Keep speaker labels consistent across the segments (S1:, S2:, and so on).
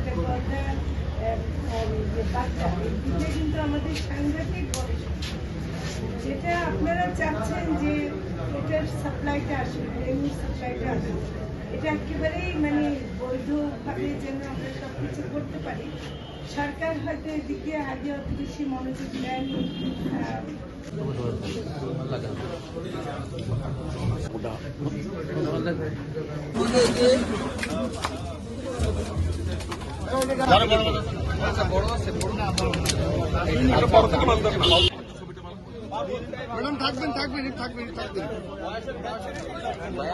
S1: একটা গলদা যে বাচ্চা, এই দুটো কিন্তু আমাদের সাংঘাতিক বড় সমস্যা। যেটা আপনারা চাচ্ছেন যে এটার সাপ্লাইটা আসবে, রেভিনিউ সাপ্লাইটা আসবে, এটা একেবারেই মানে বৈধভাবে যেন আমরা সব কিছু করতে পারি। সরকার হয়তো এদিকে আগে অত বেশি মনোযোগ দেয়নি।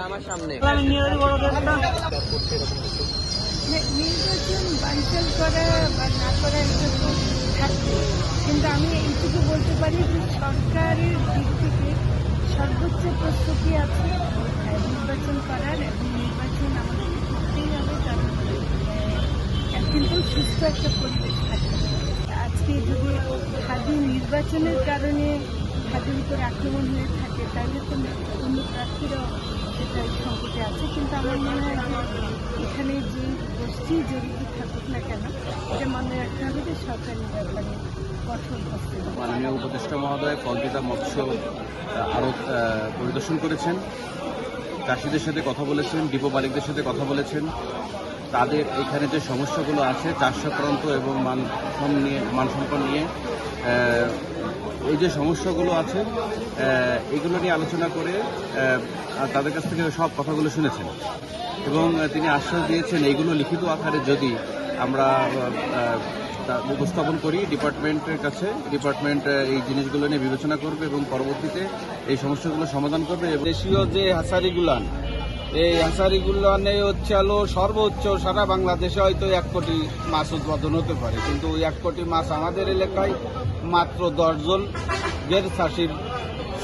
S2: আমার সামনে
S1: নির্বাচন বানচাল করা বা না করা এটা তো থাকবে, কিন্তু আমি এইটুকু বলতে পারি যে সরকারের দিক থেকে সর্বোচ্চ প্রস্তুতি আছে নির্বাচন করার, এবং নির্বাচন আমাদের করতেই হবে, কারণ কিন্তু সুস্থ একটা পরিবেশ থাকবে। আজকে যদি খাদি নির্বাচনের কারণে খাদির উপর আক্রমণ হয়ে থাকে, তাহলে তো অন্য প্রার্থীরাও সেটা সংকটে আছে। কিন্তু আমার মনে হয় যে এখানে যে গোষ্ঠী জড়িত থাকুক না কেন, এটা মনে রাখতে হবে যে সরকারি ব্যাপারে কঠোর হস্তক্ষেপ।
S3: মাননীয় উপদেষ্টা মহোদয় ফলতিতা মৎস্য আড়ত পরিদর্শন করেছেন, চাষিদের সাথে কথা বলেছেন, ডিপো মালিকদের সাথে কথা বলেছেন। তাদের এখানে যে সমস্যাগুলো আছে চাষ সংক্রান্ত এবং মানসম্পন্ন নিয়ে এই যে সমস্যাগুলো আছে এগুলো নিয়ে আলোচনা করে তাদের কাছ থেকে সব কথাগুলো শুনেছেন এবং তিনি আশ্বাস দিয়েছেন এইগুলো লিখিত আকারে যদি আমরা উপস্থাপন করি ডিপার্টমেন্টের কাছে, ডিপার্টমেন্ট এই জিনিসগুলো নিয়ে বিবেচনা করবে এবং পরবর্তীতে এই সমস্যাগুলো সমাধান করবে।
S4: দেশীয় যে হ্যাচারিগুলান, এই হ্যাচারিগুলানে হচ্ছে হলো সর্বোচ্চ সারা বাংলাদেশে হয়তো 1 কোটি মাছ উৎপাদন হতে পারে, কিন্তু 1 কোটি মাছ আমাদের এলাকায় মাত্র 10 জন গের চাষির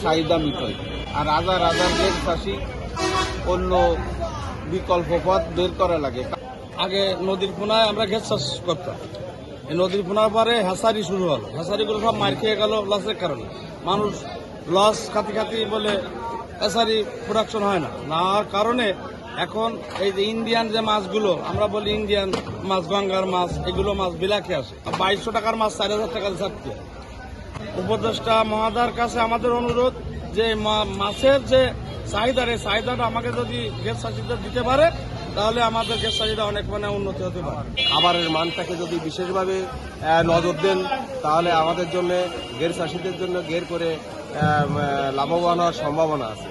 S4: চাহিদা মিটয়, আর হাজার হাজার গের চাষি অন্য বিকল্প পথ বের করা লাগে। আগে নদীর কোনায় আমরা গের চাষ করতাম, এই নদীর কোনার পরে হ্যাচারি শুরু হলো, হ্যাচারিগুলো সব মার খেয়ে গেল লসের কারণে। মানুষ লস খাতি বলে হ্যাচারি প্রোডাকশন হয় না, আর কারণে এখন এই যে ইন্ডিয়ান যে মাছগুলো আমরা বলি ইন্ডিয়ান মাছ, গঙ্গার মাছ, এগুলো মাছ বিলাকে আসে 2200 টাকার মাছ 4000 টাকা ছাড়তে। উপদেষ্টা মহোদয়ের কাছে আমাদের অনুরোধ যে মাছের যে চাহিদা, এই চাহিদাটা আমাকে যদি গ্যাস চাষিদের দিতে পারে তাহলে আমাদের গ্যাস চাষিটা অনেক উন্নতি হতে পারে।
S5: খাবারের মানটাকে যদি বিশেষভাবে নজর দেন তাহলে আমাদের জন্য গের চাষিদের জন্য গের করে লাভবান হওয়ার সম্ভাবনা আছে।